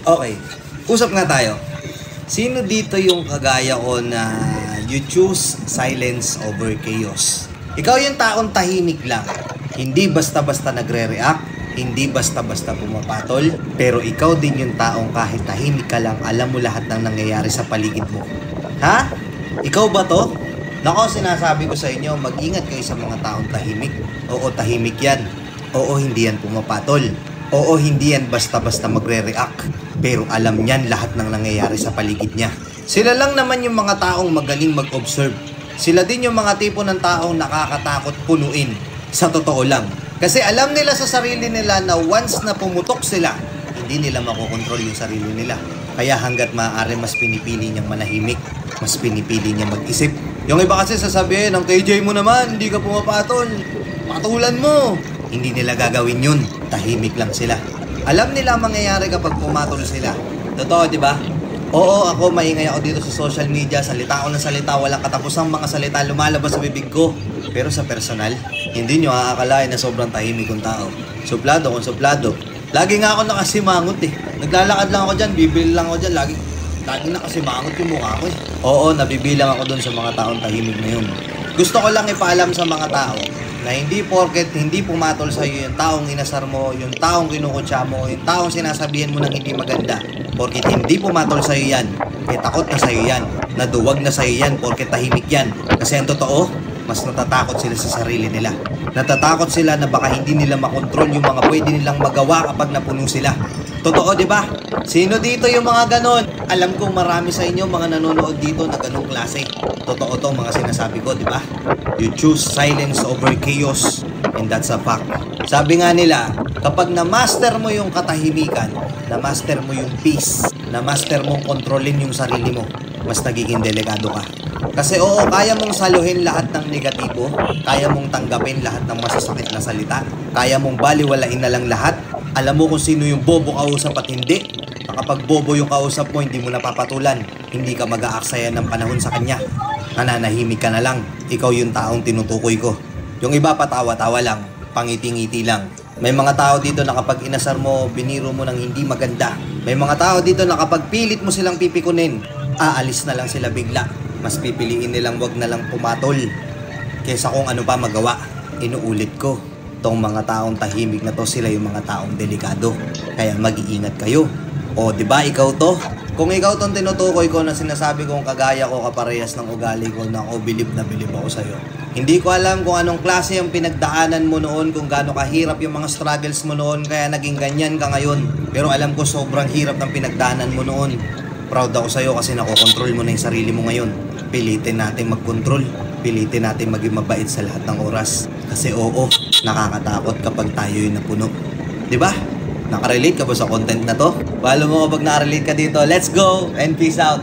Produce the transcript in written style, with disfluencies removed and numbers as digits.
Okay, usap nga tayo. Sino dito yung kagaya ko na you choose silence over chaos? Ikaw yung taong tahimik lang. Hindi basta-basta nagre-react, hindi basta-basta pumapatol, pero ikaw din yung taong kahit tahimik ka lang, alam mo lahat ng nangyayari sa paligid mo. Ha? Ikaw ba to? Nako, sinasabi ko sa inyo, mag-ingat kayo sa mga taong tahimik. Oo, tahimik yan. Oo, hindi yan pumapatol. Oo, hindi yan basta-basta magre-react. Pero alam niyan lahat ng nangyayari sa paligid niya. Sila lang naman yung mga taong magaling mag-observe. Sila din yung mga tipo ng taong nakakatakot punuin. Sa totoo lang. Kasi alam nila sa sarili nila na once na pumutok sila, hindi nila makokontrol yung sarili nila. Kaya hanggat maaari mas pinipili niyang manahimik, mas pinipili niyang mag-isip. Yung iba kasi sasabihin, ang KJ mo naman, hindi ka pumapatol. Patulan mo. Hindi nila gagawin yun. Tahimik lang sila. Alam nila ang mangyayari kapag pumatol sila. Totoo, di ba? Oo, ako maingay ako dito sa social media. Salita ako ng salita, walang katapusang mga salita lumalabas sa bibig ko. Pero sa personal, hindi nyo aakalain na sobrang tahimik kong tao. Suplado kung suplado. Lagi nga ako nakasimangot eh. Naglalakad lang ako dyan, bibili lang ako dyan. Lagi nakasimangot yung mukha ko eh. Oo, nabibilang ako dun sa mga taong tahimik na yun. Gusto ko lang ipaalam sa mga tao na hindi porket hindi pumatol sa iyo yung taong inasar mo, yung taong kinukutsa mo, yung taong sinasabihan mo ng hindi maganda. Porket hindi pumatol sa iyo yan, takot na sa iyo yan, naduwag na sa iyo yan, porket tahimik yan. Kasi ang totoo, mas natatakot sila sa sarili nila. Natatakot sila na baka hindi nila makontrol yung mga pwede nilang magawa kapag napuno sila. Totoo, di ba? Sino dito yung mga ganon? Alam kong marami sa inyo mga nanonood dito na ganong klase. Totoo to mga sinasabi ko, di ba? You choose silence over chaos, and that's a fact. Sabi nga nila, kapag na-master mo yung katahimikan, na-master mo yung peace, na-master mong kontrolin yung sarili mo, mas nagiging delikado ka. Kasi oo, kaya mong saluhin lahat ng negatibo, kaya mong tanggapin lahat ng masasakit na salita, kaya mong baliwalain na lang lahat. Alam mo kung sino yung bobo kausap at hindi. Kapag bobo yung kausap mo, hindi mo napapatulan, hindi ka mag-aaksaya ng panahon sa kanya. Nananahimik ka na lang, ikaw yung taong tinutukoy ko. Yung iba patawa-tawa lang, pangiti-ngiti lang. May mga tao dito na kapag inasar mo, biniro mo ng hindi maganda. May mga tao dito na kapag pilit mo silang pipikunin, aalis na lang sila bigla. Mas pipiliin nilang wag na lang pumatol kesa kung ano pa magawa. Inuulit ko, tong mga taong tahimik na to, sila yung mga taong delikado. Kaya mag-iingat kayo. O, di ba ikaw to? Kung ikaw tong tinutukoy ko na sinasabi kong kagaya ko, kaparehas ng ugali ko, na ako bilib na bilib ako sa'yo. Hindi ko alam kung anong klase yung pinagdaanan mo noon, kung gaano kahirap yung mga struggles mo noon, kaya naging ganyan ka ngayon. Pero alam ko sobrang hirap ng pinagdaanan mo noon. Proud ako sa'yo kasi nakokontrol mo na yung sarili mo ngayon. Pilitin natin mag-control. Pilitin natin maging mabait sa lahat ng oras. Kasi oo, nakakatakot kapag tayo yung napuno. Diba? Nakarelate ka ba sa content na to? Follow mo kapag nakarelate ka dito. Let's go and peace out!